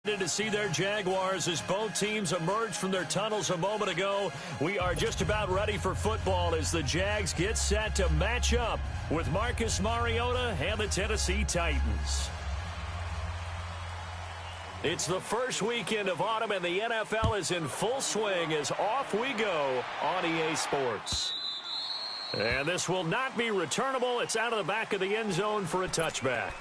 To see their Jaguars as both teams emerge from their tunnels a moment ago. We are just about ready for football as the Jags get set to match up with Marcus Mariota and the Tennessee Titans. It's the first weekend of autumn and the NFL is in full swing as off we go on EA Sports. And this will not be returnable. It's out of the back of the end zone for a touchback.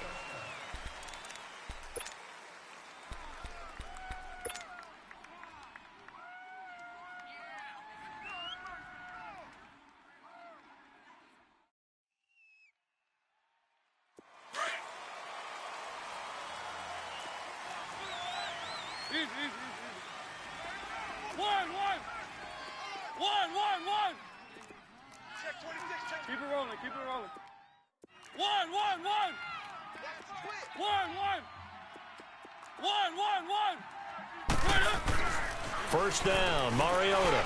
Keep it rolling, keep it rolling. First down, Mariota.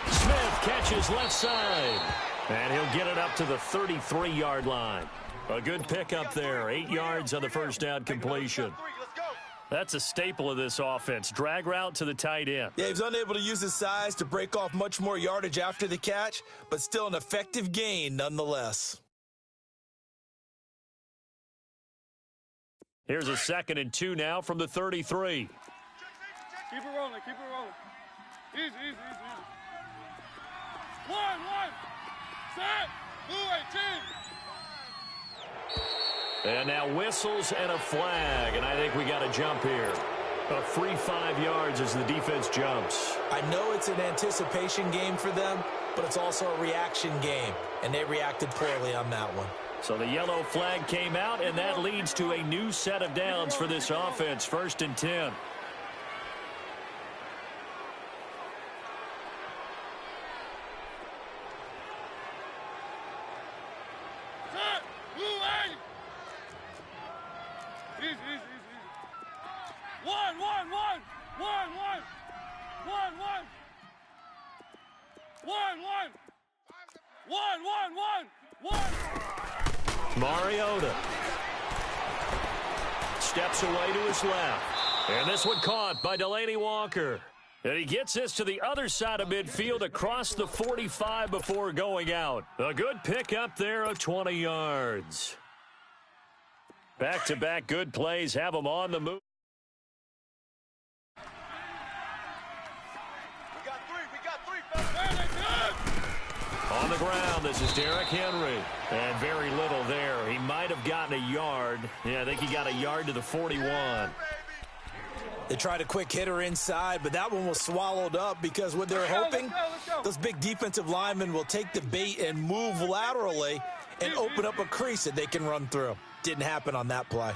Smith catches left side. And he'll get it up to the 33-yard line. A good pickup there. 8 yards on the first down completion. That's a staple of this offense. Drag route to the tight end. Yeah, he's unable to use his size to break off much more yardage after the catch, but still an effective gain nonetheless. Here's a 2nd and 2 now from the 33. Keep it rolling, keep it rolling. Easy. 1, set, blue 18. And now whistles and a flag, and I think we got a jump here. A free 5 yards as the defense jumps. I know it's an anticipation game for them, but it's also a reaction game, and they reacted poorly on that one. So the yellow flag came out, and that leads to a new set of downs for this offense. 1st and 10. Mariota steps away to his left. And this one caught by Delaney Walker. And he gets this to the other side of midfield across the 45 before going out. A good pickup there of 20 yards. Back-to-back good plays have him on the move. On the ground, this is Derrick Henry. And very little there. He might have gotten a yard. Yeah, I think he got a yard to the 41. They tried a quick hitter inside, but that one was swallowed up because what they're hoping, those big defensive linemen will take the bait and move laterally and open up a crease that they can run through. Didn't happen on that play.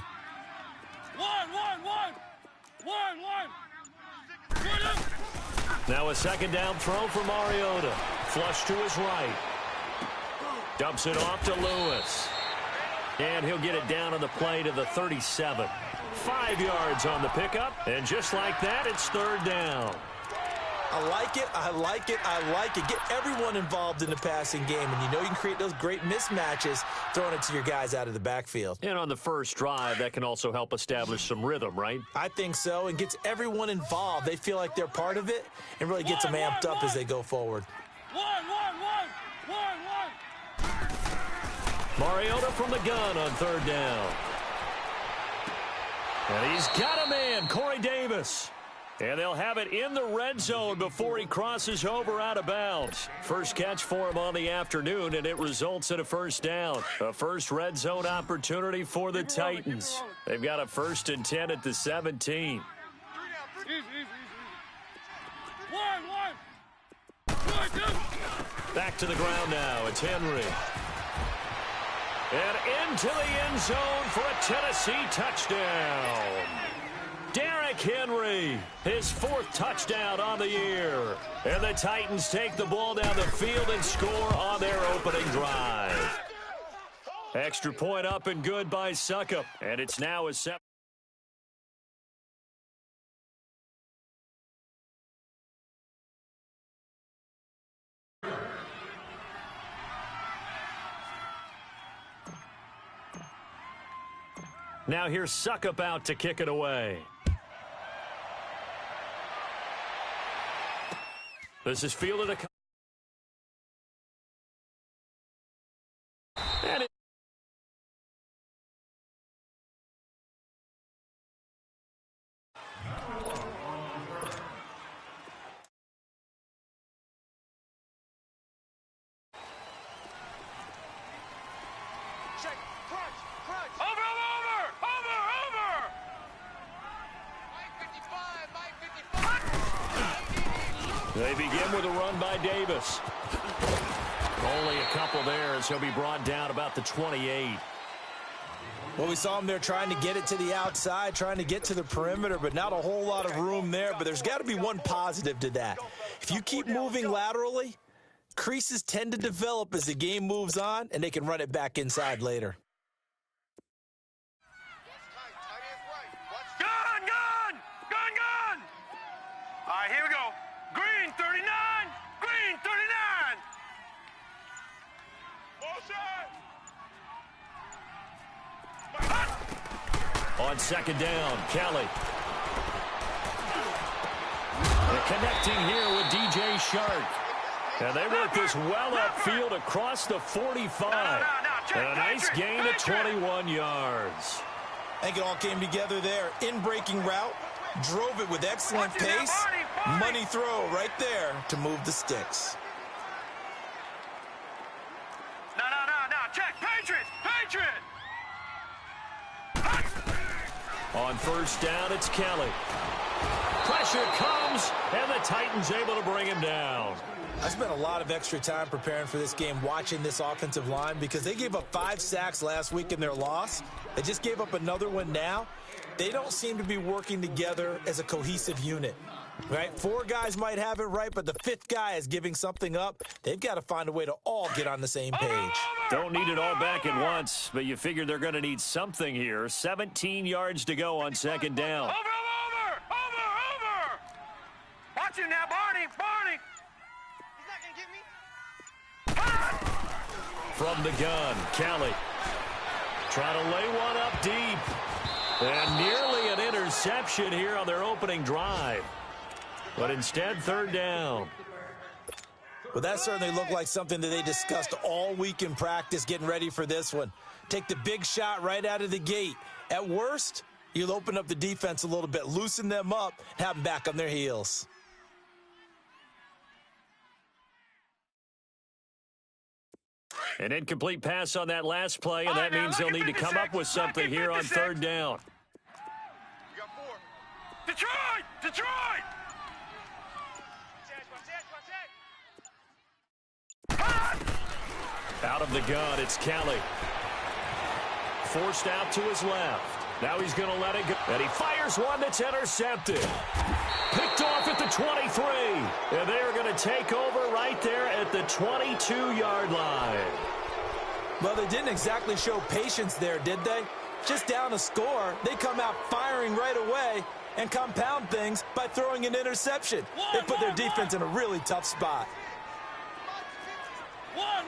Now a 2nd down throw for Mariota. Flush to his right. Dumps it off to Lewis. And he'll get it down on the play to the 37. 5 yards on the pickup. And just like that, it's 3rd down. I like it. Get everyone involved in the passing game. And you know you can create those great mismatches throwing it to your guys out of the backfield. And on the first drive, that can also help establish some rhythm, right? I think so, and gets everyone involved. They feel like they're part of it and really gets them amped up as they go forward. Mariota from the gun on 3rd down. And he's got a man, Corey Davis. And they'll have it in the red zone before he crosses over out of bounds. First catch for him on the afternoon, and it results in a 1st down. A first red zone opportunity for the Titans. They've got a 1st and 10 at the 17. Back to the ground now. It's Henry. And into the end zone for a Tennessee touchdown. Derrick Henry, his 4th touchdown on the year. And the Titans take the ball down the field and score on their opening drive. Extra point up and good by Suckup. And it's now a 7. Now here's Suckup out to kick it away. This is fielded and it Check. Crunch. Over. They begin with a run by Davis. Only a couple there as he'll be brought down about the 28. Well, we saw him there trying to get it to the outside, trying to get to the perimeter, but not a whole lot of room there. But there's got to be one positive to that. If you keep moving laterally, creases tend to develop as the game moves on, and they can run it back inside later. Gun! All right, here we go. Green 39. On second down, Kelly. They're connecting here with DJ Shark. And they work this well upfield across the 45. And a nice gain of 21 yards. I think it all came together there. In-breaking route, drove it with excellent pace. Money throw right there to move the sticks. No. Check. Patriot. On first down, it's Kelly. Pressure comes, and the Titans able to bring him down. I spent a lot of extra time preparing for this game, watching this offensive line, because they gave up 5 sacks last week in their loss. They just gave up another one now. They don't seem to be working together as a cohesive unit, right? 4 guys might have it right, but the 5th guy is giving something up. They've got to find a way to all get on the same page. Don't need it all back at once, but you figure they're going to need something here. 17 yards to go on second down. Over. Watch him now, Barney. He's not going to get me. From the gun, Kelly. Trying to lay one up deep. And nearly an interception here on their opening drive. But instead, third down. Well, that certainly looked like something that they discussed all week in practice getting ready for this one. Take the big shot right out of the gate. At worst, you'll open up the defense a little bit, loosen them up, and have them back on their heels. An incomplete pass on that last play, and that means they'll need to come up with something here on third down. We got 4. Detroit! Out of the gun, it's Kelly. Forced out to his left. Now he's going to let it go. And he fires one that's intercepted. Picked off at the 23. And they're going to take over right there at the 22-yard line. Well, they didn't exactly show patience there, did they? Just down a score, they come out firing right away and compound things by throwing an interception. They put their defense in a really tough spot. One.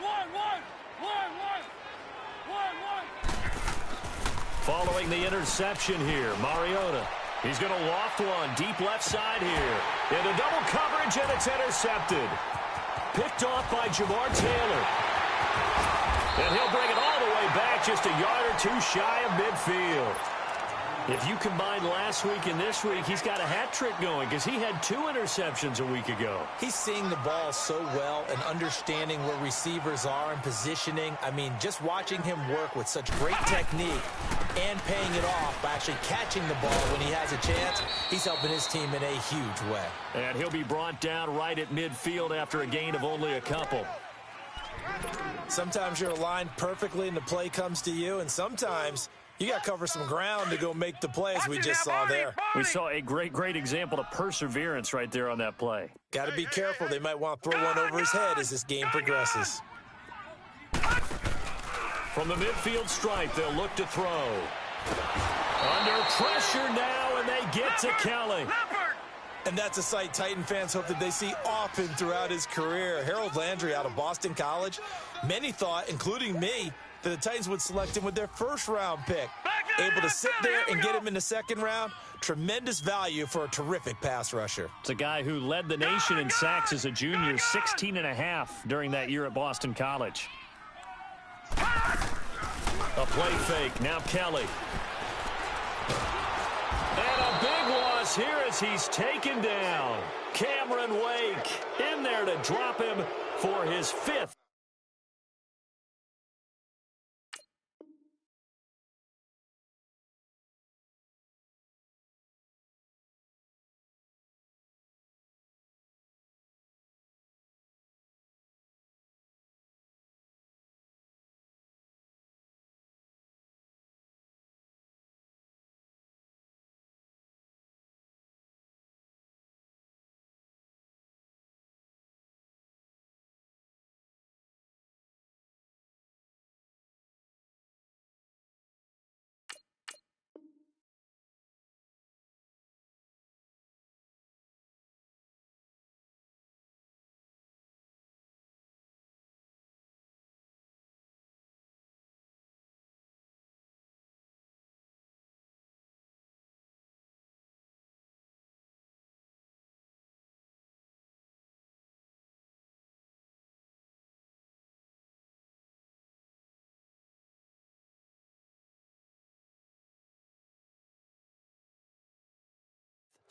Following the interception here, Mariota. He's going to loft one deep left side here. Into double coverage, and it's intercepted. Picked off by Jamar Taylor. And he'll bring it all the way back, just a yard or 2 shy of midfield. If you combine last week and this week, he's got a hat trick going because he had 2 interceptions a week ago. He's seeing the ball so well and understanding where receivers are and positioning. I mean, just watching him work with such great technique and paying it off by actually catching the ball when he has a chance, he's helping his team in a huge way. And he'll be brought down right at midfield after a gain of only a couple. Sometimes you're aligned perfectly and the play comes to you, and sometimes you got to cover some ground to go make the play, as we just saw there. We saw a great example of perseverance right there on that play. Got to be careful. They might want to throw one over his head as this game progresses. From the midfield stripe, they'll look to throw. Under pressure now, and they get to Kelly. And that's a sight Titan fans hope that they see often throughout his career. Harold Landry out of Boston College. Many thought, including me, that the Titans would select him with their first-round pick. Able to sit there and get him in the second round. Tremendous value for a terrific pass rusher. It's a guy who led the nation in sacks as a junior, 16.5 during that year at Boston College. A play fake. Now Kelly. And a big loss here as he's taken down. Cameron Wake in there to drop him for his 5th.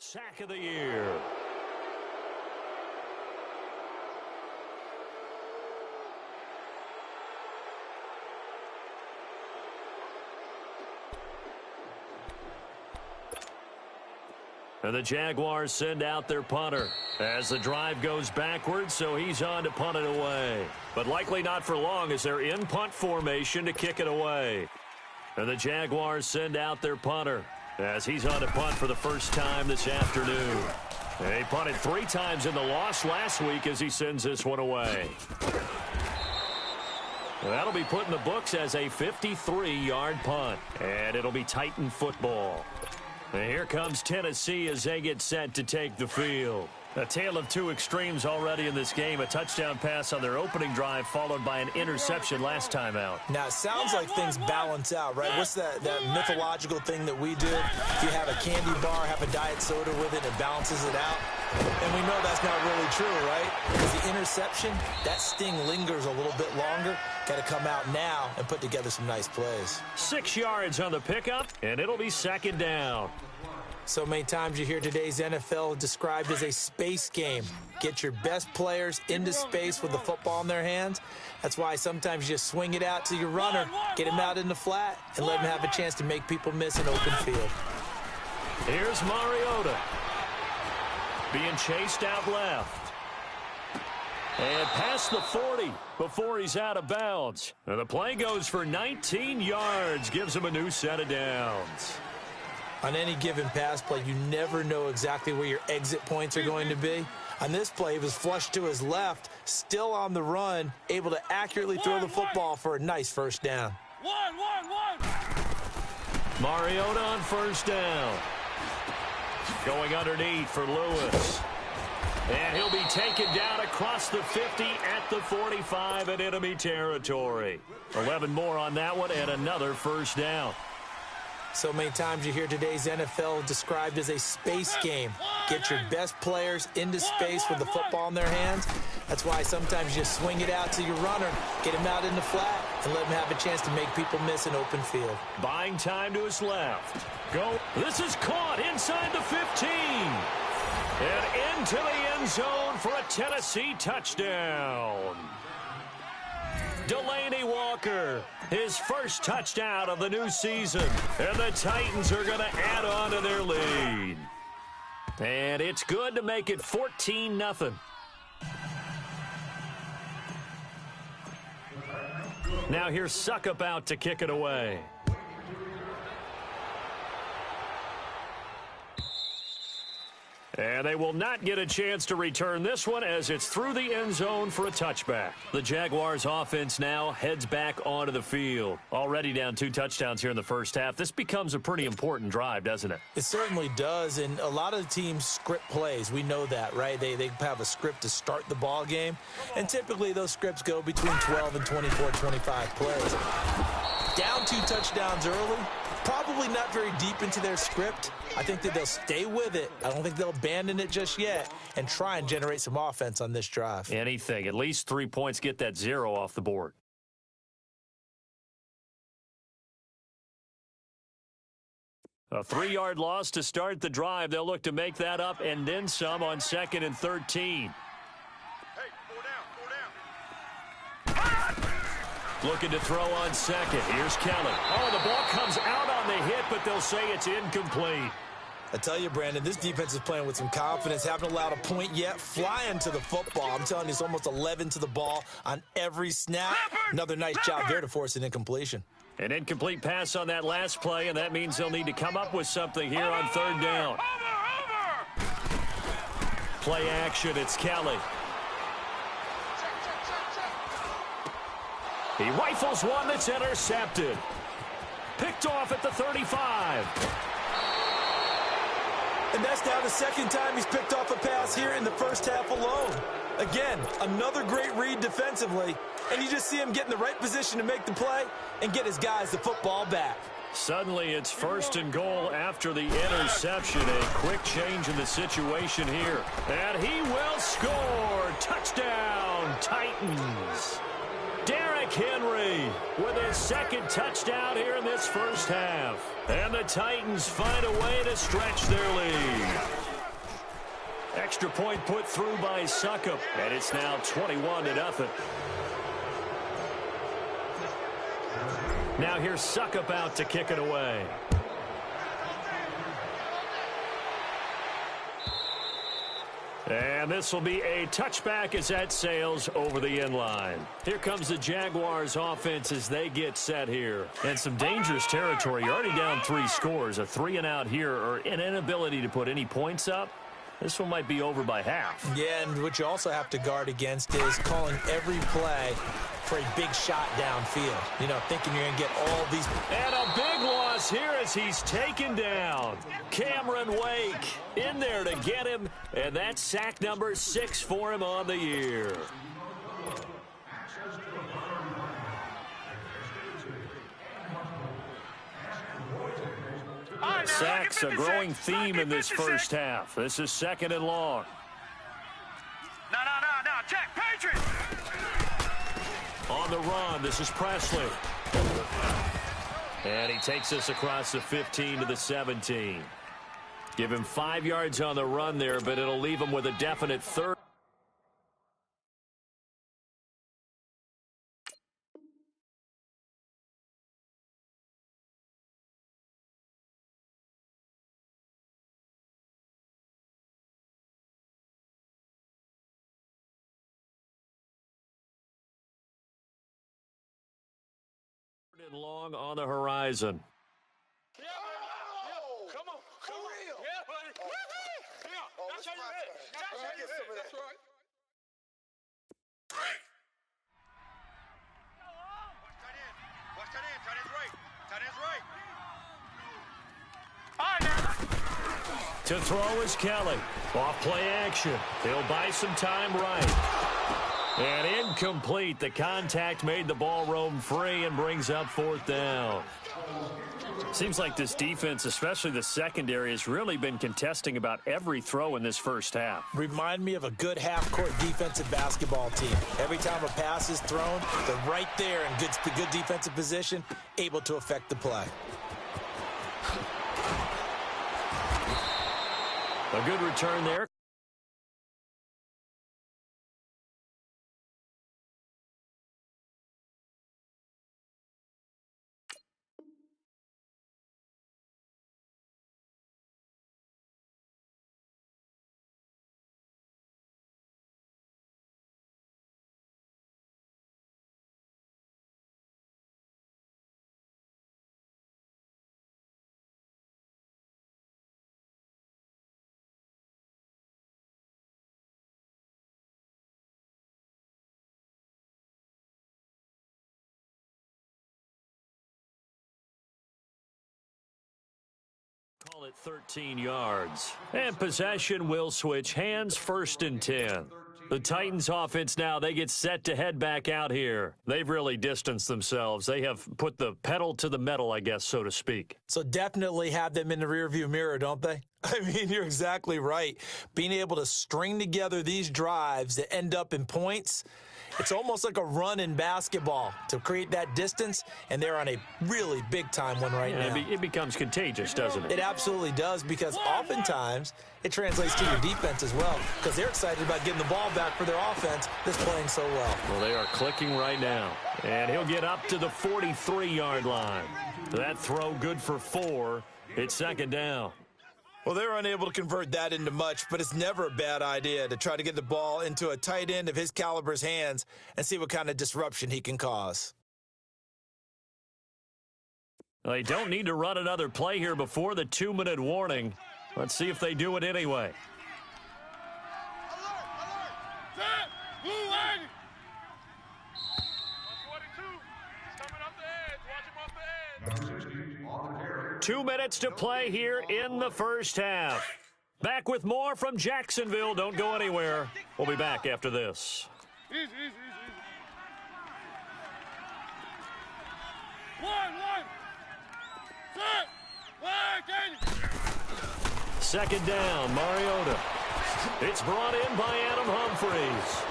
Sack of the year. And the Jaguars send out their punter as the drive goes backwards, so he's on to punt it away. But likely not for long as they're in punt formation to kick it away. And the Jaguars send out their punter as he's on to punt for the first time this afternoon. He punted 3 times in the loss last week as he sends this one away. That'll be put in the books as a 53-yard punt, and it'll be Titan football. And here comes Tennessee as they get set to take the field. A tale of 2 extremes already in this game. A touchdown pass on their opening drive followed by an interception last time out. Now, it sounds like things balance out, right? What's that mythological thing that we do? If you have a candy bar, have a diet soda with it, it balances it out. And we know that's not really true, right? Because the interception, that sting lingers a little bit longer. Got to come out now and put together some nice plays. 6 yards on the pickup, and it'll be second down. So many times you hear today's NFL described as a space game. Get your best players into space with the football in their hands. That's why sometimes you just swing it out to your runner, get him out in the flat, and let him have a chance to make people miss an open field. Here's Mariota. Being chased out left. And past the 40 before he's out of bounds. And the play goes for 19 yards, gives him a new set of downs. On any given pass play, you never know exactly where your exit points are going to be. On this play, he was flushed to his left, still on the run, able to accurately throw the football for a nice first down. Mariota on first down. Going underneath for Lewis. And he'll be taken down across the 50 at the 45 in enemy territory. 11 more on that one and another first down. So many times you hear today's NFL described as a space game. Get your best players into space with the football in their hands. That's why sometimes you swing it out to your runner, get him out in the flat, and let him have a chance to make people miss an open field. Buying time to his left. Go. This is caught inside the 15. And into the end zone for a Tennessee touchdown. Delaney Walker, his first touchdown of the new season. And the Titans are going to add on to their lead. And it's good to make it 14-0. Now here's Suckup out to kick it away. And they will not get a chance to return this one as it's through the end zone for a touchback. The Jaguars offense now heads back onto the field. Already down 2 touchdowns here in the first half. This becomes a pretty important drive, doesn't it? It certainly does, and a lot of the teams script plays. We know that, right? They have a script to start the ball game, and typically those scripts go between 12 and 24, 25 plays. Down 2 touchdowns early, probably not very deep into their script. I think that they'll stay with it. I don't think they'll abandon it just yet and try and generate some offense on this drive. Anything. At least 3 points, get that 0 off the board. A 3-yard loss to start the drive. They'll look to make that up and then some on 2nd and 13. Looking to throw on 2nd. Here's Kelly. Oh, the ball comes out on the hit, but they'll say it's incomplete. I tell you, Brandon, this defense is playing with some confidence. Haven't allowed a point yet. Flying to the football. I'm telling you, it's almost 11 to the ball on every snap. Another nice job there to force an incompletion. An incomplete pass on that last play, and that means they'll need to come up with something here on 3rd down. Play action, it's Kelly. He rifles one that's intercepted. Picked off at the 35. And that's now the 2nd time he's picked off a pass here in the first half alone. Again, another great read defensively, and you just see him get in the right position to make the play and get his guys the football back. Suddenly it's 1st and goal after the interception. A quick change in the situation here. And he will score. Touchdown, Titans. Derrick Henry with his 2nd touchdown here in this first half. And the Titans find a way to stretch their lead. Extra point put through by Succop, and it's now 21-0. Now here's Succop out to kick it away. And this will be a touchback as that sails over the end line. Here comes the Jaguars offense as they get set here. And some dangerous territory. You're already down 3 scores. A 3-and-out here or an inability to put any points up. This one might be over by half. Yeah, and what you also have to guard against is calling every play for a big shot downfield. You know, thinking you're going to get all these. And a big loss here as he's taken down. Cameron Wake in there to get him, and that's sack number 6 for him on the year. Sacks a growing theme in this first half. This is 2nd and long. No. Check, Patriots. On the run, this is Presley. And he takes us across the 15 to the 17. Give him 5 yards on the run there, but it'll leave him with a definite 3rd. And long on the horizon. Yeah, come on. For real. Yeah, buddy. Yeah, that's how you hit. That's how you hit. That's right. Watch that in. Tight end's right. Tight end's right. All right, now. To throw is Kelly. Off play action. He'll buy some time right. And incomplete. The contact made the ball roam free and brings up 4th down. Seems like this defense, especially the secondary, has really been contesting about every throw in this first half. Remind me of a good half-court defensive basketball team. Every time a pass is thrown, they're right there in good defensive position, able to affect the play. A good return there. at 13 yards. And possession will switch hands, 1st and 10. The Titans offense now, they get set to head back out here. They've really distanced themselves. They have put the pedal to the metal, I guess, so to speak. So definitely have them in the rearview mirror, don't they? I mean, you're exactly right. Being able to string together these drives that end up in points, it's almost like a run in basketball to create that distance, and they're on a really big-time one right now. It becomes contagious, doesn't it? It absolutely does, because oftentimes it translates to your defense as well, because they're excited about getting the ball back for their offense that's playing so well. Well, they are clicking right now, and he'll get up to the 43-yard line. That throw good for 4. It's 2nd down. Well, they're unable to convert that into much, but it's never a bad idea to try to get the ball into a tight end of his caliber's hands and see what kind of disruption he can cause. They don't need to run another play here before the 2-minute warning. Let's see if they do it anyway. Set, blue line. 42. He's coming off the edge. Watch him off the edge. 2 minutes to play here in the first half. Back with more from Jacksonville. Don't go anywhere. We'll be back after this. Easy. One. Set. 2nd down, Mariota. It's brought in by Adam Humphries.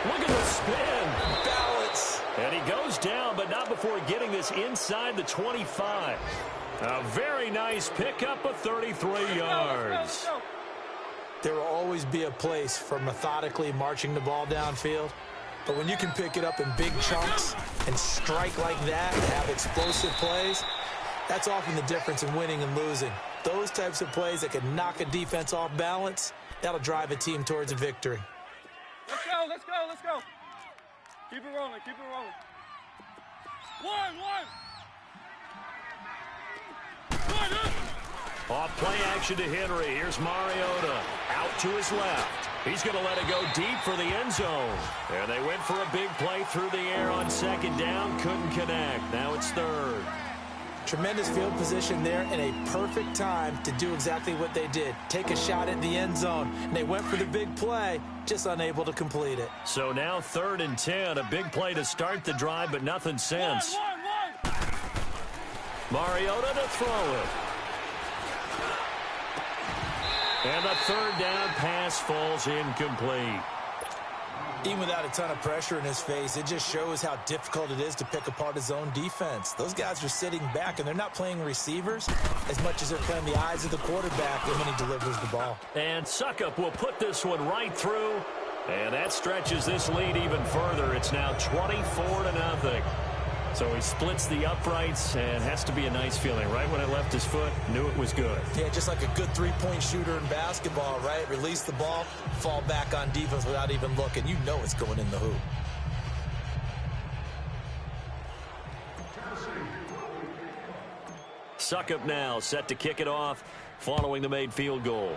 Look at the spin. Balance. And he goes down, but not before getting this inside the 25. A very nice pickup of 33 yards. There will always be a place for methodically marching the ball downfield, but when you can pick it up in big chunks and strike like that and have explosive plays, that's often the difference in winning and losing. Those types of plays that can knock a defense off balance, that'll drive a team towards a victory. Let's go. Keep it rolling. One. Off play action to Henry. Here's Mariota. Out to his left. He's going to let it go deep for the end zone. And they went for a big play through the air on 2nd down. Couldn't connect. Now it's 3rd. Tremendous field position there and a perfect time to do exactly what they did. Take a shot at the end zone. And they went for the big play, just unable to complete it. So now 3rd and 10. A big play to start the drive, but nothing since. One. Mariota to throw it. And the 3rd down pass falls incomplete. Even without a ton of pressure in his face, it just shows how difficult it is to pick apart his own defense. Those guys are sitting back, and they're not playing receivers as much as they're playing the eyes of the quarterback when he delivers the ball. And Suckup will put this one right through, and that stretches this lead even further. It's now 24-0. So he splits the uprights, and has to be a nice feeling. Right when it left his foot, knew it was good. Yeah, just like a good three-point shooter in basketball, right? Release the ball, fall back on defense without even looking. You know it's going in the hoop. Suckup now set to kick it off following the made field goal.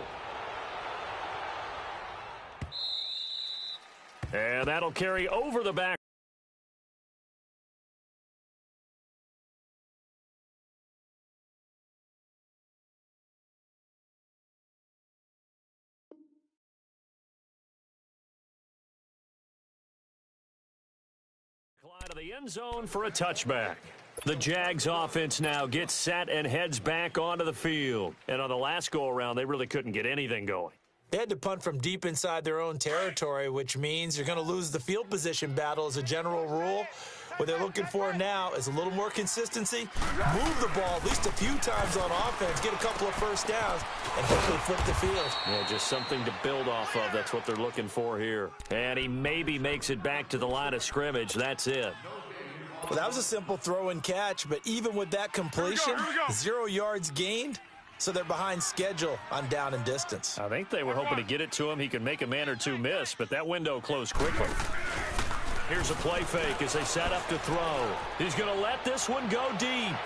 And that'll carry over the back. Out of the end zone for a touchback. The Jags offense now gets set and heads back onto the field. And on the last go-around, they really couldn't get anything going. They had to punt from deep inside their own territory, which means you're going to lose the field position battle as a general rule. What they're looking for now is a little more consistency, move the ball at least a few times on offense, get a couple of first downs, and hopefully flip the field. Yeah, just something to build off of. That's what they're looking for here. And he maybe makes it back to the line of scrimmage. That's it. Well, that was a simple throw and catch, but even with that completion, 0 yards gained, so they're behind schedule on down and distance. I think they were hoping to get it to him. He could make a man or two miss, but that window closed quickly. Here's a play fake as they set up to throw. He's going to let this one go deep.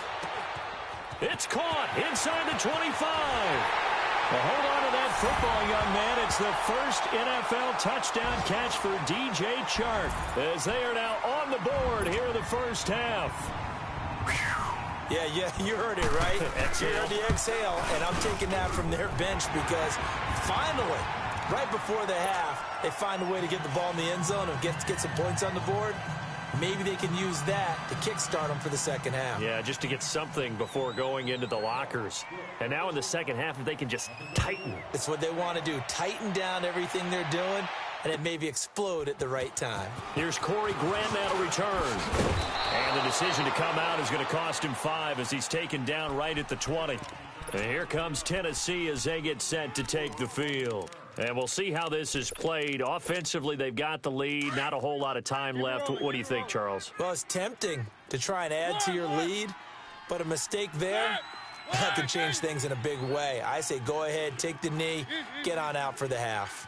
It's caught inside the 25. Well, hold on to that football, young man. It's the first NFL touchdown catch for DJ Chark as they are now on the board here in the first half. Yeah, you heard it, right? You heard the exhale, and I'm taking that from their bench because finally, right before the half, they find a way to get the ball in the end zone and get some points on the board. Maybe they can use that to kickstart them for the second half. Yeah, just to get something before going into the lockers. And now in the second half, if they can just tighten. It's what they want to do, tighten down everything they're doing, and then maybe explode at the right time. Here's Corey Graham now to return. And the decision to come out is going to cost him 5 as he's taken down right at the 20. And here comes Tennessee as they get set to take the field. And we'll see how this is played. Offensively, they've got the lead. Not a whole lot of time left. What do you think, Charles? Well, it's tempting to try and add to your lead, but a mistake there, that can change things in a big way. I say go ahead, take the knee, get on out for the half.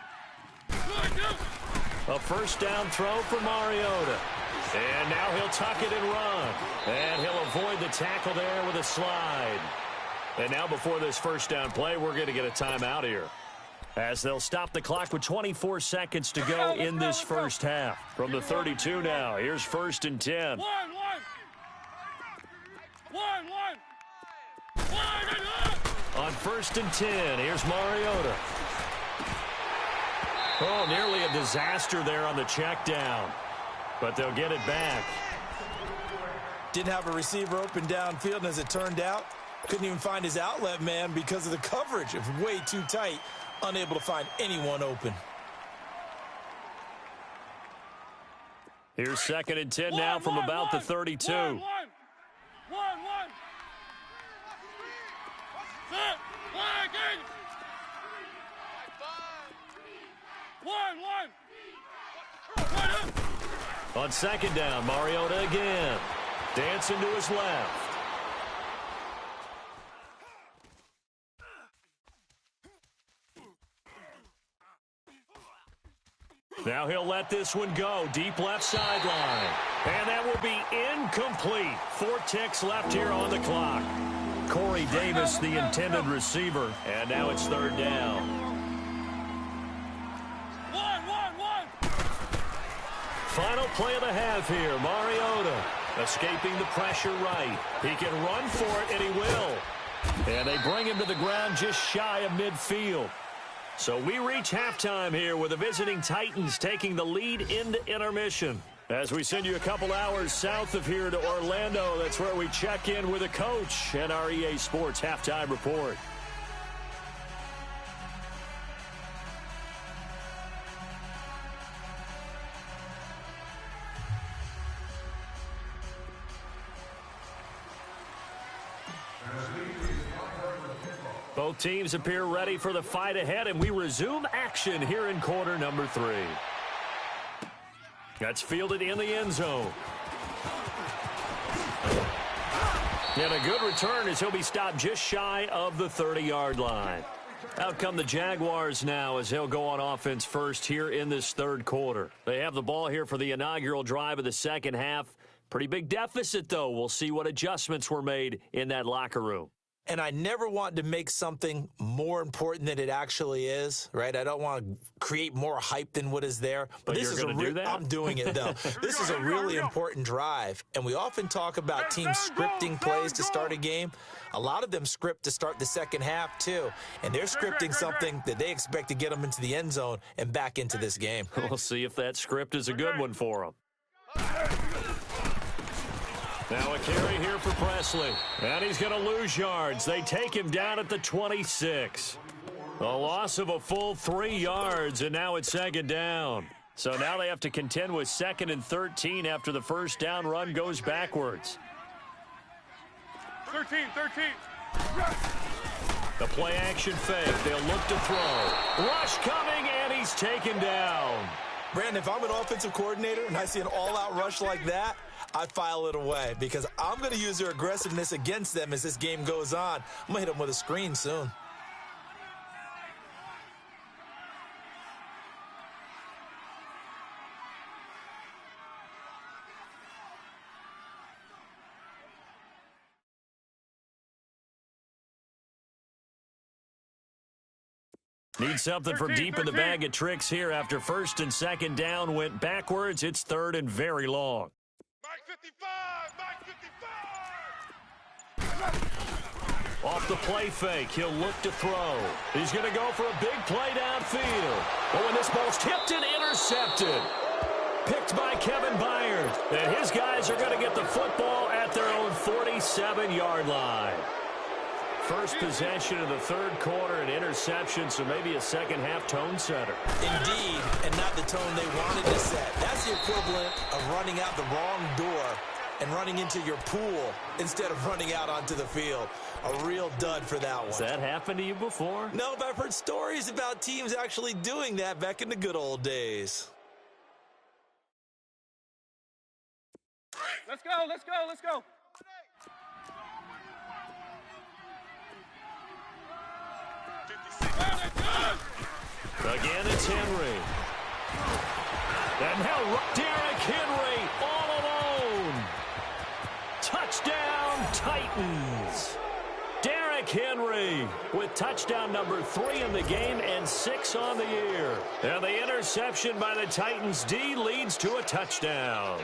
A first down throw for Mariota. And now he'll tuck it and run. And he'll avoid the tackle there with a slide. And now before this first down play, we're going to get a timeout here, as they'll stop the clock with 24 seconds to go in this first half. From the 32 now, here's 1st and 10. On 1st and 10, here's Mariota. Oh, nearly a disaster there on the check down, but they'll get it back. Didn't have a receiver open downfield, and as it turned out, couldn't even find his outlet man because of the coverage. It was way too tight. Unable to find anyone open. Here's 2nd and 10 now from about the 32. On 2nd down, Mariota again. Dancing to his left. Now he'll let this one go. Deep left sideline. And that will be incomplete. 4 ticks left here on the clock. Corey Davis, the intended receiver. And now it's 3rd down. Final play of the half here. Mariota escaping the pressure right. He can run for it, and he will. And they bring him to the ground just shy of midfield. So we reach halftime here with the visiting Titans taking the lead into intermission. As we send you a couple hours south of here to Orlando, that's where we check in with a coach and our EA Sports Halftime Report. Both teams appear ready for the fight ahead, and we resume action here in quarter number 3. That's fielded in the end zone. And a good return as he'll be stopped just shy of the 30-yard line. Out come the Jaguars now as they'll go on offense first here in this 3rd quarter. They have the ball here for the inaugural drive of the second half. Pretty big deficit, though. We'll see what adjustments were made in that locker room. And I never want to make something more important than it actually is, right? I don't want to create more hype than what is there. But this is I'm doing it, though. This is a really important drive. And we often talk about teams scripting plays to start a game. A lot of them script to start the second half, too. And they're scripting something that they expect to get them into the end zone and back into this game. We'll see if that script is a good one for them. Now a carry here for Presley. And he's going to lose yards. They take him down at the 26. A loss of a full 3 yards, and now it's 2nd down. So now they have to contend with 2nd and 13 after the first down run goes backwards. 13. The play action fake. They'll look to throw. Rush coming, and he's taken down. Brandon, if I'm an offensive coordinator and I see an all-out rush like that, I file it away because I'm going to use their aggressiveness against them as this game goes on. I'm going to hit them with a screen soon. Need something from deep in the bag of tricks here after 1st and 2nd down went backwards. It's 3rd and very long. Mike 55! Off the play fake, he'll look to throw. He's going to go for a big play downfield. Oh, and this ball's tipped and intercepted. Picked by Kevin Byard. And his guys are going to get the football at their own 47-yard line. First possession of the third quarter, an interception, so maybe a second-half tone setter. Indeed, and not the tone they wanted to set. That's the equivalent of running out the wrong door and running into your pool instead of running out onto the field. A real dud for that one. Has that happened to you before? No, but I've heard stories about teams actually doing that back in the good old days. Let's go, let's go, let's go. Again, it's Henry. And now Derrick Henry all alone. Touchdown, Titans. Derrick Henry with touchdown number 3 in the game and 6 on the year. And the interception by the Titans D leads to a touchdown.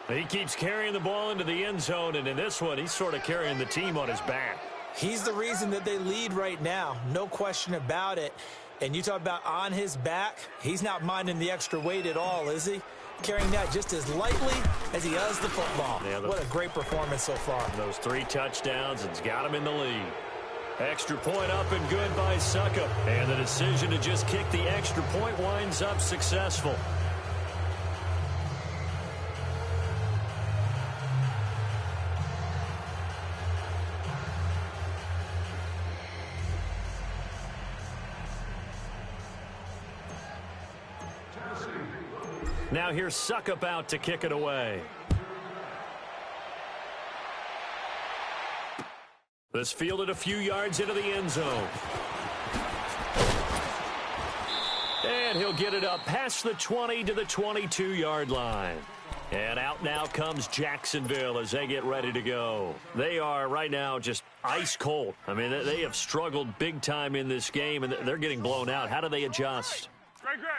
He keeps carrying the ball into the end zone, and in this one, he's sort of carrying the team on his back. He's the reason that they lead right now, no question about it. And you talk about on his back, he's not minding the extra weight at all, is he? Carrying that just as lightly as he does the football. Yeah, what a great performance so far. Those 3 touchdowns, it's got him in the lead. Extra point up and good by Suckup. And the decision to just kick the extra point winds up successful. Now here's Suckup out to kick it away. This fielded a few yards into the end zone. And he'll get it up past the 20 to the 22-yard line. And out now comes Jacksonville as they get ready to go. They are right now just ice cold. I mean, they have struggled big time in this game, and they're getting blown out. How do they adjust?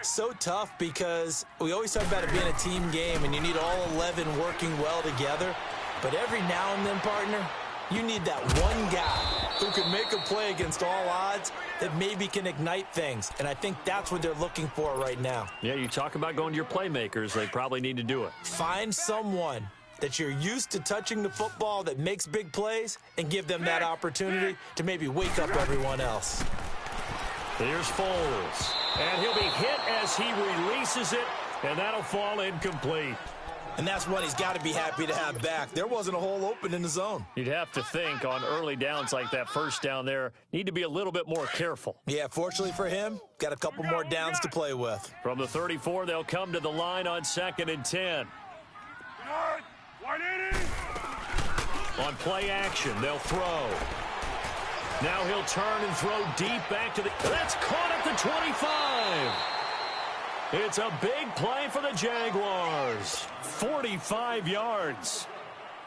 So tough because we always talk about it being a team game and you need all 11 working well together. But every now and then, partner, you need that one guy who can make a play against all odds that maybe can ignite things. And I think that's what they're looking for right now. Yeah, you talk about going to your playmakers. They probably need to do it. Find someone that you're used to touching the football that makes big plays and give them that opportunity to maybe wake up everyone else. Here's Foles. And he'll be hit as he releases it, and that'll fall incomplete. And that's one he's got to be happy to have back. There wasn't a hole open in the zone. You'd have to think on early downs like that first down there, need to be a little bit more careful. Yeah, fortunately for him, got a couple more downs to play with. From the 34, they'll come to the line on 2nd and 10. On play action, they'll throw. Now he'll turn and throw deep back to the... That's caught at the 25. It's a big play for the Jaguars. 45 yards.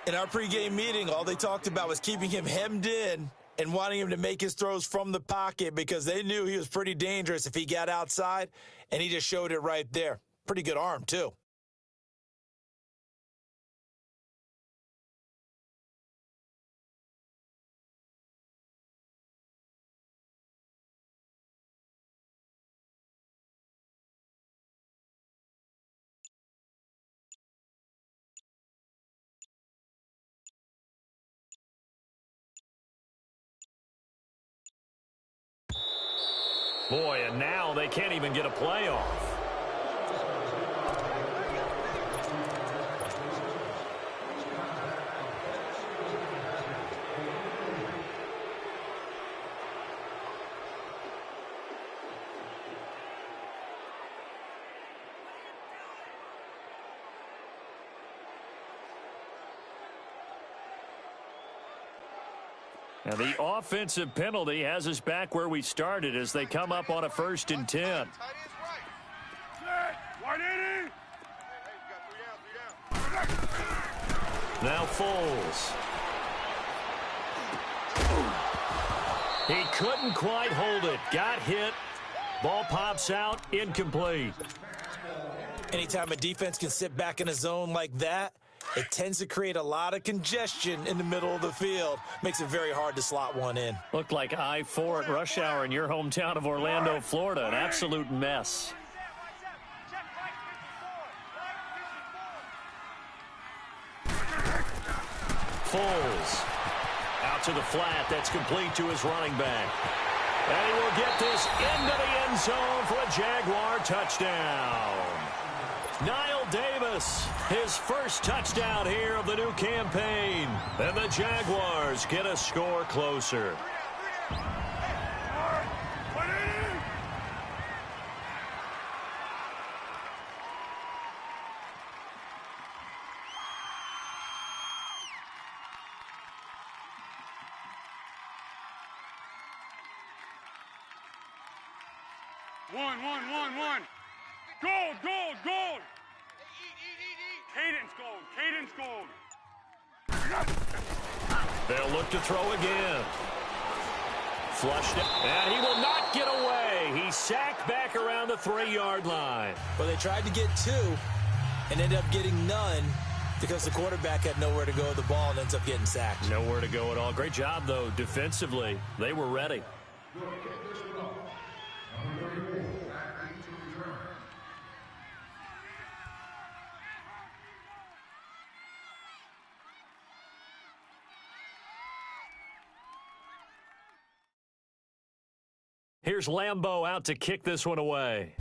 In our pregame meeting, all they talked about was keeping him hemmed in and wanting him to make his throws from the pocket because they knew he was pretty dangerous if he got outside, and he just showed it right there. Pretty good arm, too. Boy, and now they can't even get a play off. Now the offensive penalty has us back where we started as they come up on a 1st and 10. Now Foles. He couldn't quite hold it. Got hit. Ball pops out. Incomplete. Anytime a defense can sit back in a zone like that It tends to create a lot of congestion in the middle of the field. Makes it very hard to slot one in. Looked like I-4 at rush hour in your hometown of Orlando, Florida. An absolute mess. Foles out to the flat. That's complete to his running back. And he will get this into the end zone for a Jaguar touchdown. Niall Davis, his first touchdown here of the new campaign. And the Jaguars get a score closer. One. Gold. Cadence gold. They'll look to throw again. Flushed it, and he will not get away. He's sacked back around the 3-yard line. Well, they tried to get 2 and ended up getting none because the quarterback had nowhere to go with the ball and ends up getting sacked. Nowhere to go at all. Great job, though, defensively. They were ready. Here's Lambeau out to kick this one away.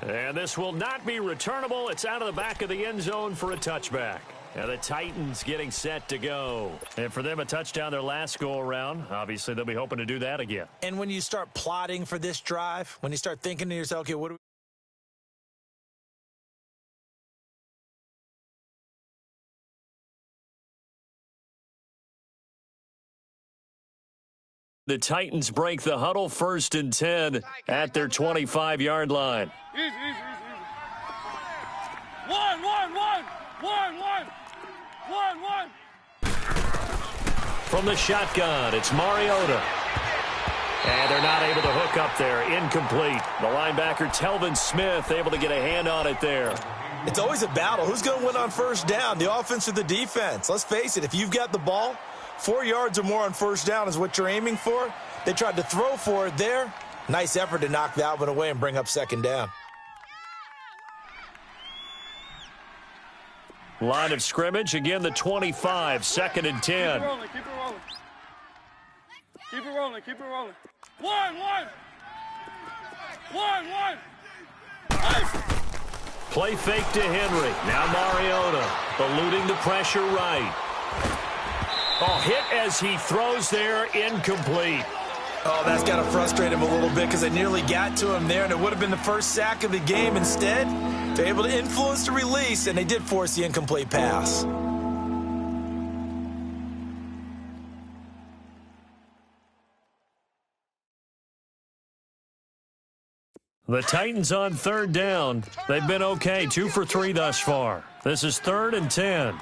And this will not be returnable. It's out of the back of the end zone for a touchback. And the Titans getting set to go. And for them, a touchdown their last go-around. Obviously, they'll be hoping to do that again. And when you start plotting for this drive, when you start thinking to yourself, okay, what do we... The Titans break the huddle, 1st and 10 at their 25-yard line. Easy. One. From the shotgun, it's Mariota. And they're not able to hook up there. Incomplete. The linebacker, Telvin Smith, able to get a hand on it there. It's always a battle. Who's going to win on first down, the offense or the defense? Let's face it, if you've got the ball, 4 yards or more on first down is what you're aiming for. They tried to throw for it there. Nice effort to knock that one away and bring up second down. Line of scrimmage, again the 25, 2nd and 10. Keep it rolling. One. Play fake to Henry. Now Mariota eluding the pressure right. Oh, hit as he throws there, incomplete. Oh, that's got to frustrate him a little bit because they nearly got to him there, and it would have been the first sack of the game. Instead, they're able to influence the release, and they did force the incomplete pass. The Titans on 3rd down. They've been okay, 2 for 3 thus far. This is 3rd and 10.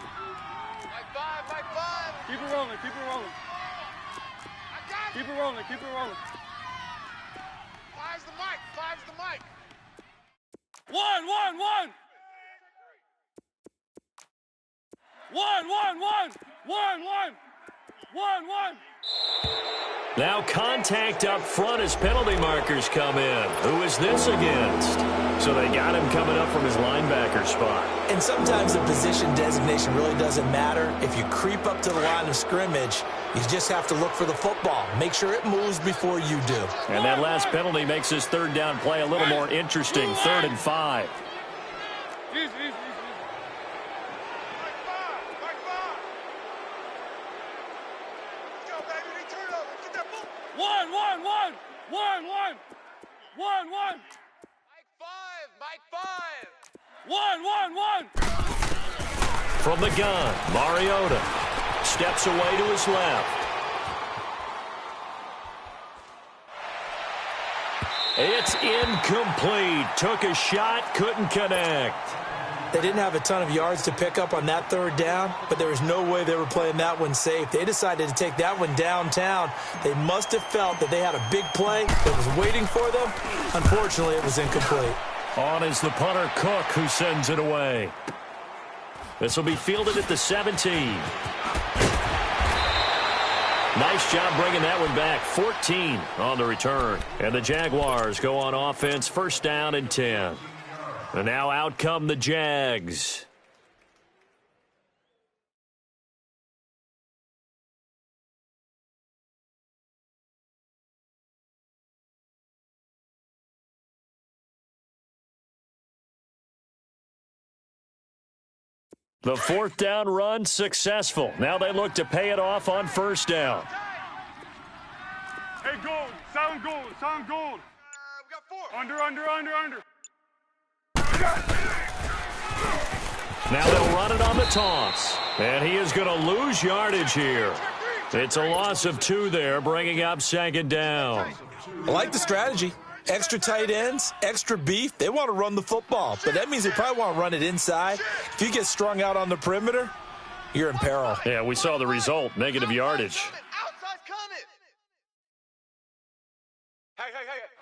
Keep it rolling. Five's the mic. One. Now contact up front as penalty markers come in. Who is this against? So they got him coming up from his linebacker spot. And sometimes the position designation really doesn't matter. If you creep up to the line of scrimmage, you just have to look for the football. Make sure it moves before you do. And that last penalty makes this 3rd down play a little more interesting. 3rd and 5. Easy. One. Mike 5. One. From the gun, Mariota steps away to his left. It's incomplete. Took a shot, couldn't connect. They didn't have a ton of yards to pick up on that 3rd down, but there was no way they were playing that one safe. They decided to take that one downtown. They must have felt that they had a big play that was waiting for them. Unfortunately, it was incomplete. On is the punter, Cook, who sends it away. This will be fielded at the 17. Nice job bringing that one back. 14 on the return. And the Jaguars go on offense, first down and 10. And now out come the Jags. The fourth down run successful. Now they look to pay it off on first down. Hey, gold. Sound gold. Sound gold. We got 4. Under. Now they'll run it on the toss. And he is going to lose yardage here. It's a loss of 2 there, bringing up second down. I like the strategy. Extra tight ends, extra beef. They want to run the football, but that means they probably want to run it inside. If you get strung out on the perimeter, you're in peril. Yeah, we saw the result, negative yardage. Outside's coming. Hey.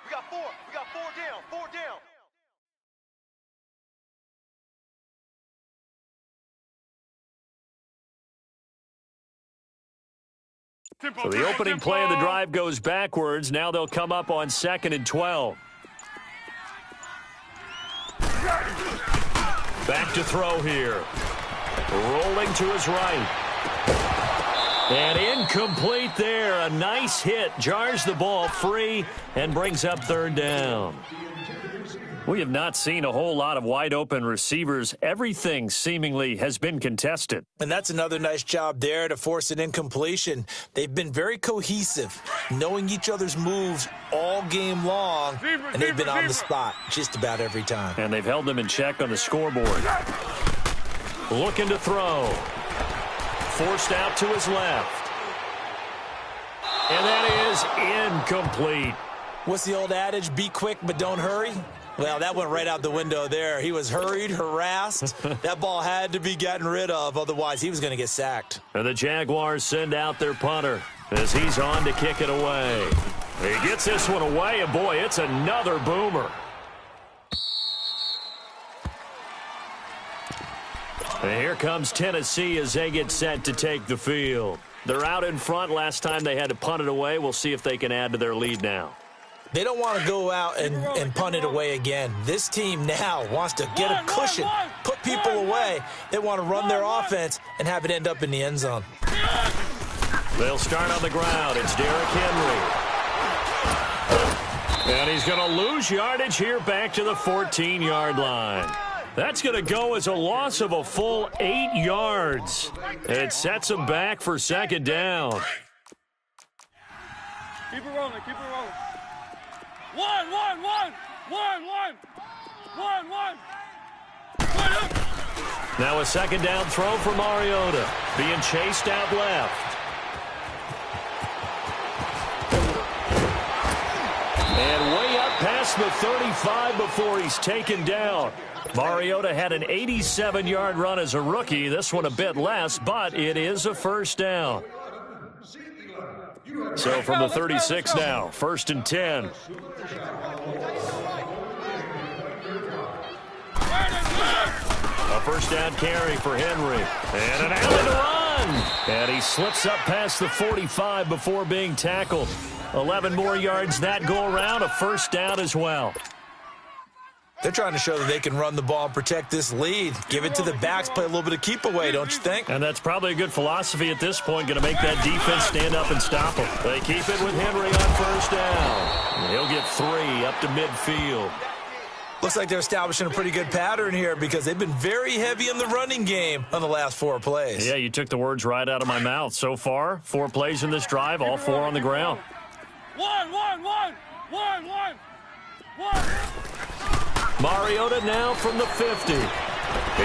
We got 4. We got 4 down. 4 down. So the opening play of the drive goes backwards. Now they'll come up on 2nd and 12. Back to throw here. Rolling to his right. And incomplete there. A nice hit. Jars the ball free and brings up third down. We have not seen a whole lot of wide-open receivers. Everything seemingly has been contested. And that's another nice job there to force an incompletion. They've been very cohesive, knowing each other's moves all game long, and they've been on the spot just about every time. And they've held them in check on the scoreboard. Looking to throw. Forced out to his left. And that is incomplete. What's the old adage? Be quick, but don't hurry. Well, that went right out the window there. He was hurried, harassed. That ball had to be gotten rid of, otherwise he was going to get sacked. And the Jaguars send out their punter as he's on to kick it away. He gets this one away, and boy, it's another boomer. And here comes Tennessee as they get set to take the field. They're out in front. Last time they had to punt it away. We'll see if they can add to their lead now. They don't want to go out and punt it away again. This team now wants to get a cushion, put people away. They want to run their offense and have it end up in the end zone. They'll start on the ground. It's Derrick Henry. And he's going to lose yardage here back to the 14-yard line. That's going to go as a loss of a full 8 yards. And it sets him back for second down. Keep it rolling. One. Now a second down throw for Mariota. Being chased out left. And way up past the 35 before he's taken down. Mariota had an 87-yard run as a rookie. This one a bit less, but it is a first down. So from the 36 now, 1st and 10. A first down carry for Henry. And an alley to run. And he slips up past the 45 before being tackled. 11 more yards that go around, a first down as well. They're trying to show that they can run the ball and protect this lead. Give it to the backs, play a little bit of keep away, don't you think? And that's probably a good philosophy at this point, going to make that defense stand up and stop them. They keep it with Henry on first down. And he'll get 3 up to midfield. Looks like they're establishing a pretty good pattern here because they've been very heavy in the running game on the last 4 plays. Yeah, you took the words right out of my mouth. So far, 4 plays in this drive, all 4 on the ground. One. Mariota now from the 50. He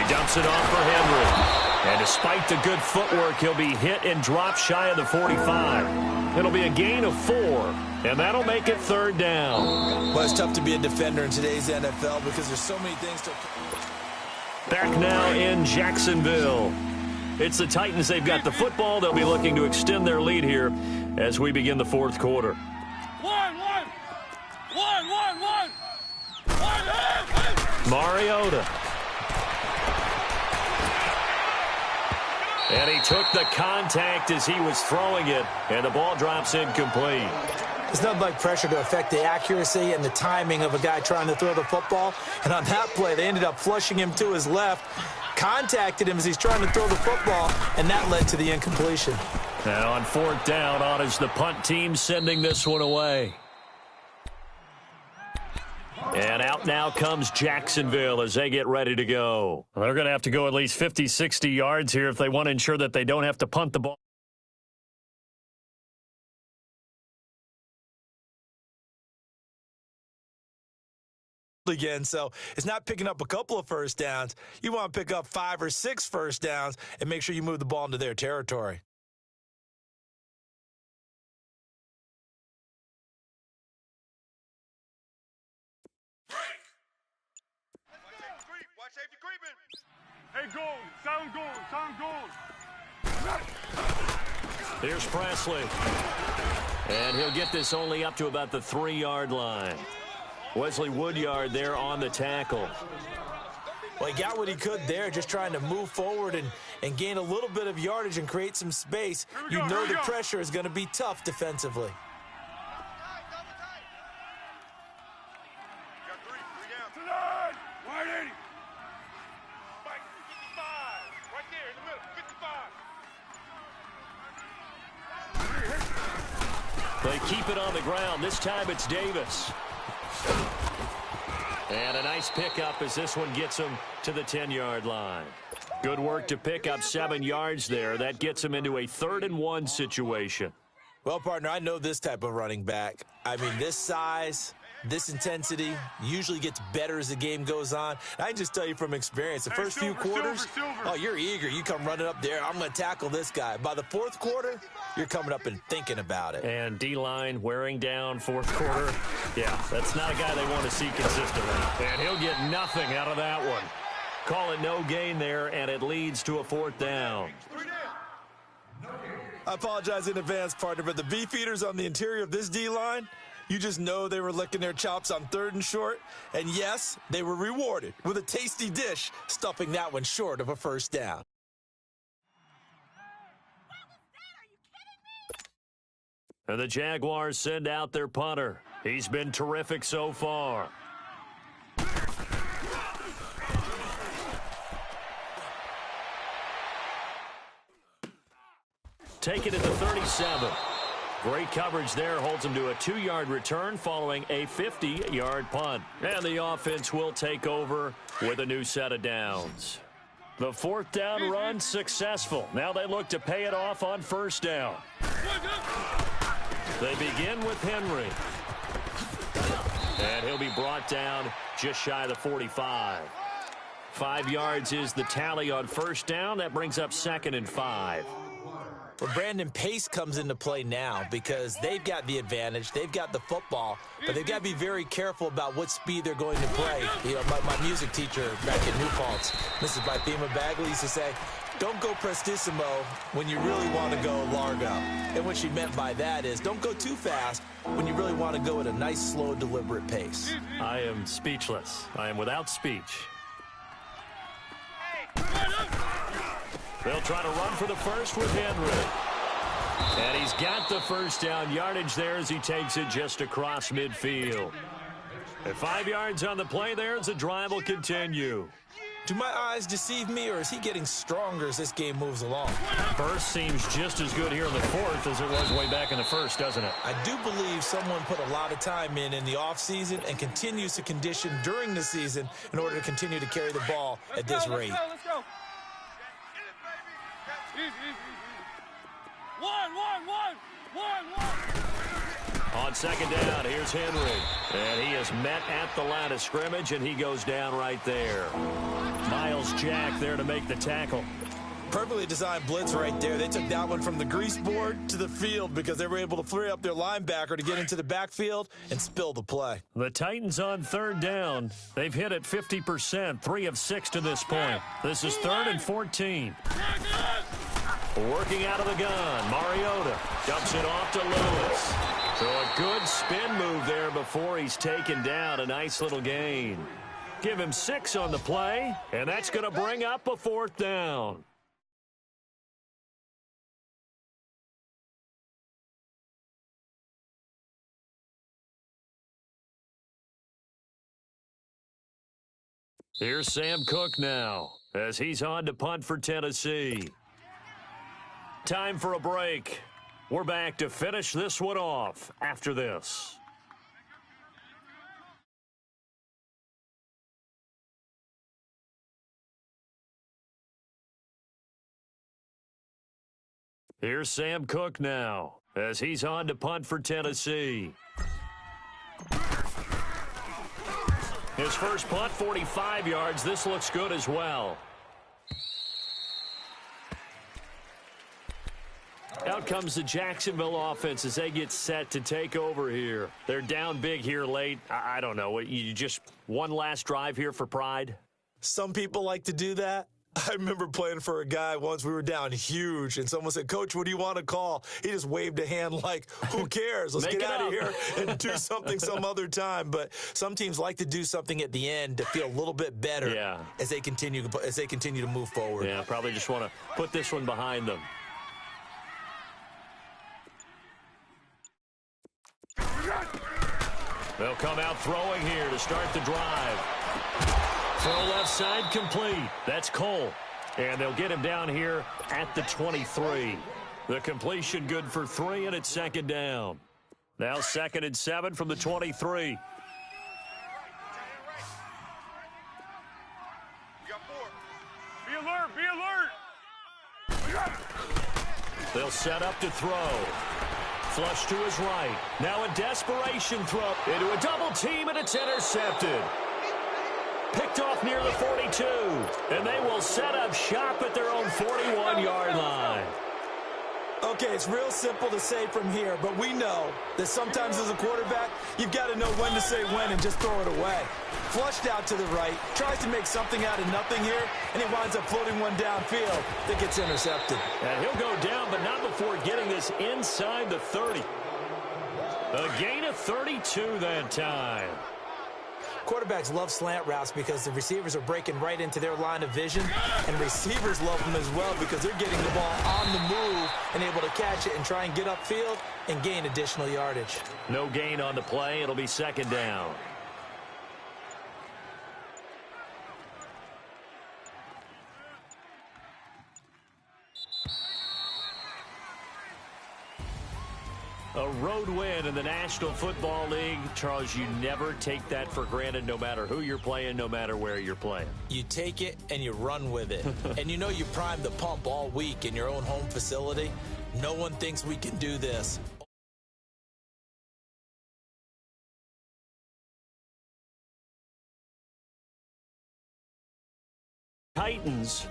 dumps it off for Henry. And despite the good footwork, he'll be hit and dropped shy of the 45. It'll be a gain of 4, and that'll make it third down. Well, it's tough to be a defender in today's NFL because there's so many things to... Back now in Jacksonville. It's the Titans. They've got the football. They'll be looking to extend their lead here as we begin the fourth quarter. One. Mariota. And he took the contact as he was throwing it, and the ball drops incomplete. It's nothing like pressure to affect the accuracy and the timing of a guy trying to throw the football. And on that play, they ended up flushing him to his left, contacted him as he's trying to throw the football, and that led to the incompletion. Now on fourth down, on is the punt team sending this one away. And out now comes Jacksonville as they get ready to go. They're going to have to go at least 50, 60 yards here if they want to ensure that they don't have to punt the ball. Again, so it's not picking up a couple of first downs. You want to pick up 5 or 6 first downs and make sure you move the ball into their territory. Watch safety creeping. Hey, goal. Sound goal. Here's Presley. And he'll get this only up to about the 3-yard line. Wesley Woodyard there on the tackle. Well, he got what he could there, just trying to move forward and gain a little bit of yardage and create some space. You know the pressure is going to be tough defensively. They keep it on the ground. This time it's Davis. And a nice pickup as this one gets him to the 10-yard line. Good work to pick up 7 yards there. That gets him into a 3rd-and-1 situation. Well, partner, I know this type of running back. I mean, this size, this intensity usually gets better as the game goes on. And I can just tell you from experience, the first few quarters, oh, you're eager. You come running up there, I'm going to tackle this guy. By the 4th quarter, you're coming up and thinking about it. And D-line wearing down 4th quarter. Yeah, that's not a guy they want to see consistently. And he'll get nothing out of that one. Call it no gain there, and it leads to a 4th down. I apologize in advance, partner, but the beef eaters on the interior of this D-line, you just know they were licking their chops on 3rd and short. And yes, they were rewarded with a tasty dish, stuffing that one short of a 1st down. And the Jaguars send out their punter. He's been terrific so far. Take it at the 37. Great coverage there. Holds him to a 2-yard return following a 50-yard punt. And the offense will take over with a new set of downs. The 4th down run successful. Now they look to pay it off on 1st down. They begin with Henry. And he'll be brought down just shy of the 45. 5 yards is the tally on 1st down. That brings up 2nd and 5. Well, Brandon, pace comes into play now because they've got the advantage. They've got the football, but they've got to be very careful about what speed they're going to play. You know, my music teacher back in New Paltz, Mrs. Bythema Bagley, used to say, don't go prestissimo when you really want to go largo. And what she meant by that is don't go too fast when you really want to go at a nice, slow, deliberate pace. I am speechless. I am without speech. They'll try to run for the first with Henry. And he's got the 1st down yardage there as he takes it just across midfield. At 5 yards on the play there as the drive will continue. Do my eyes deceive me, or is he getting stronger as this game moves along? First seems just as good here in the 4th as it was way back in the 1st, doesn't it? I do believe someone put a lot of time in the offseason and continues to condition during the season in order to continue to carry the ball at this rate. Let's go. One. On 2nd down, here's Henry. And he is met at the line of scrimmage, and he goes down right there. Miles Jack there to make the tackle. Perfectly designed blitz right there. They took that one from the grease board to the field because they were able to free up their linebacker to get into the backfield and spill the play. The Titans on 3rd down. They've hit it 50%, 3 of 6 to this point. This is 3rd and 14. Working out of the gun, Mariota dumps it off to Lewis. So a good spin move there before he's taken down. A nice little gain. Give him 6 on the play, and that's going to bring up a 4th down. Here's Sam Cook now as he's on to punt for Tennessee. Time for a break. We're back to finish this one off after this. Here's Sam Cook now as he's on to punt for Tennessee. His first punt, 45 yards. This looks good as well. Out comes the Jacksonville offense as they get set to take over here. They're down big here late. I don't know. You just one last drive here for pride? Some people like to do that. I remember playing for a guy once. We were down huge, and someone said, "Coach, what do you want to call?" He just waved a hand like, who cares? Let's get out of here and do something some other time. But some teams like to do something at the end to feel a little bit better as they continue to move forward. Yeah, probably just want to put this one behind them. They'll come out throwing here to start the drive. Throw left side complete. That's Cole. And they'll get him down here at the 23. The completion good for 3, and it's 2nd down. Now 2nd and 7 from the 23. You got 4. Be alert, be alert. They'll set up to throw. Flush to his right. Now a desperation throw into a double team, and it's intercepted. Picked off near the 42, and they will set up shop at their own 41-yard line. Okay, it's real simple to say from here, but we know that sometimes as a quarterback, you've got to know when to say when and just throw it away. Flushed out to the right, tries to make something out of nothing here, and he winds up floating one downfield that gets intercepted. And he'll go down, but not before getting this inside the 30. A gain of 32 that time. Quarterbacks love slant routes because the receivers are breaking right into their line of vision, and receivers love them as well because they're getting the ball on the move and able to catch it and try and get upfield and gain additional yardage. No gain on the play. It'll be 2nd down. A road win in the National Football League. Charles, you never take that for granted, no matter who you're playing, no matter where you're playing. You take it and you run with it. And you know you primed the pump all week in your own home facility. No one thinks we can do this. Titans